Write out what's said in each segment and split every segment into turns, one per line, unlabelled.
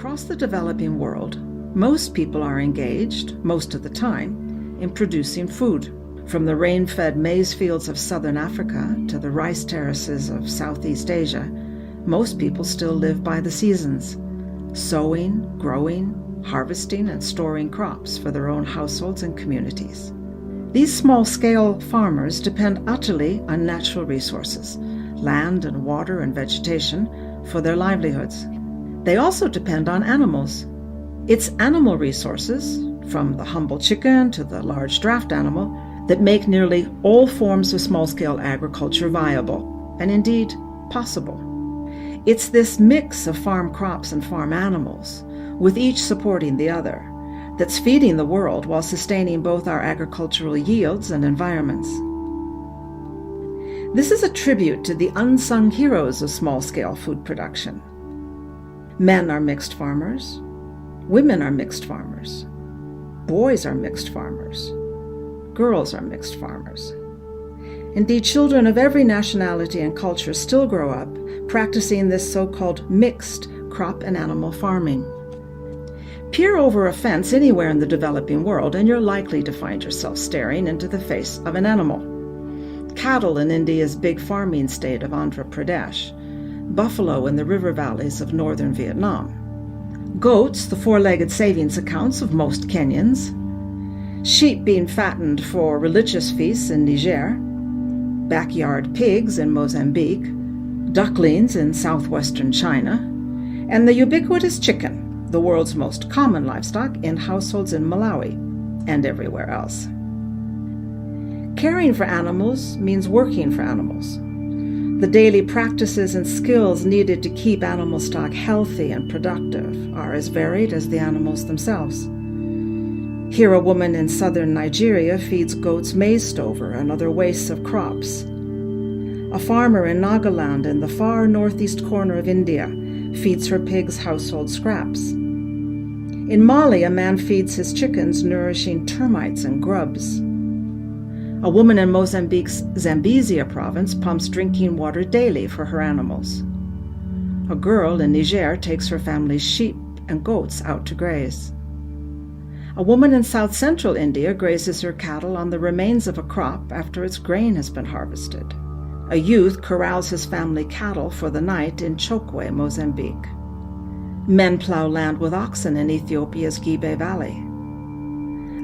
Across the developing world, most people are engaged, most of the time, in producing food. From the rain-fed maize fields of southern Africa to the rice terraces of Southeast Asia, most people still live by the seasons, sowing, growing, harvesting, and storing crops for their own households and communities. These small-scale farmers depend utterly on natural resources, land and water and vegetation, for their livelihoods. They also depend on animals. It's animal resources, from the humble chicken to the large draft animal, that make nearly all forms of small-scale agriculture viable, and indeed possible. It's this mix of farm crops and farm animals, with each supporting the other, that's feeding the world while sustaining both our agricultural yields and environments. This is a tribute to the unsung heroes of small-scale food production. Men are mixed farmers. Women are mixed farmers. Boys are mixed farmers. Girls are mixed farmers. Indeed, children of every nationality and culture still grow up practicing this so-called mixed crop and animal farming. Peer over a fence anywhere in the developing world and you're likely to find yourself staring into the face of an animal. Cattle in India's big farming state of Andhra Pradesh, buffalo in the river valleys of northern Vietnam, goats, the four-legged savings accounts of most Kenyans, sheep being fattened for religious feasts in Niger, backyard pigs in Mozambique, ducklings in southwestern China, and the ubiquitous chicken, the world's most common livestock in households in Malawi and everywhere else. Caring for animals means working for animals. The daily practices and skills needed to keep animal stock healthy and productive are as varied as the animals themselves. Here a woman in southern Nigeria feeds goats maize stover and other wastes of crops. A farmer in Nagaland in the far northeast corner of India feeds her pigs household scraps. In Mali, a man feeds his chickens nourishing termites and grubs. A woman in Mozambique's Zambezia province pumps drinking water daily for her animals. A girl in Niger takes her family's sheep and goats out to graze. A woman in south-central India grazes her cattle on the remains of a crop after its grain has been harvested. A youth corrals his family cattle for the night in Chokwe, Mozambique. Men plow land with oxen in Ethiopia's Gibe Valley.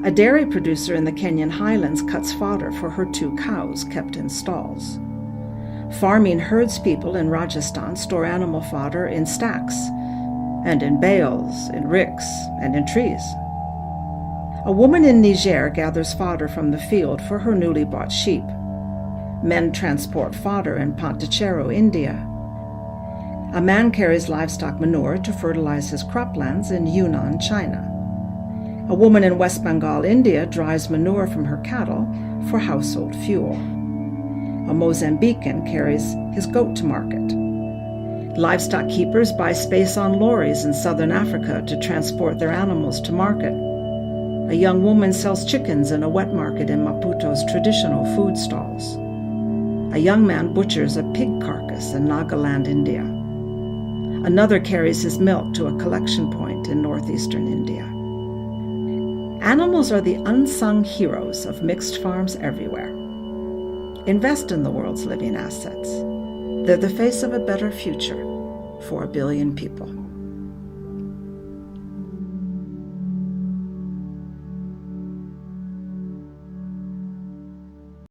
A dairy producer in the Kenyan highlands cuts fodder for her 2 cows kept in stalls. Farming herdspeople in Rajasthan store animal fodder in stacks, and in bales, in ricks, and in trees. A woman in Niger gathers fodder from the field for her newly bought sheep. Men transport fodder in Pondicherry, India. A man carries livestock manure to fertilize his croplands in Yunnan, China. A woman in West Bengal, India drives manure from her cattle for household fuel. A Mozambican carries his goat to market. Livestock keepers buy space on lorries in southern Africa to transport their animals to market. A young woman sells chickens in a wet market in Maputo's traditional food stalls. A young man butchers a pig carcass in Nagaland, India. Another carries his milk to a collection point in northeastern India. Animals are the unsung heroes of mixed farms everywhere. Invest in the world's living assets. They're the face of a better future for 1 billion people.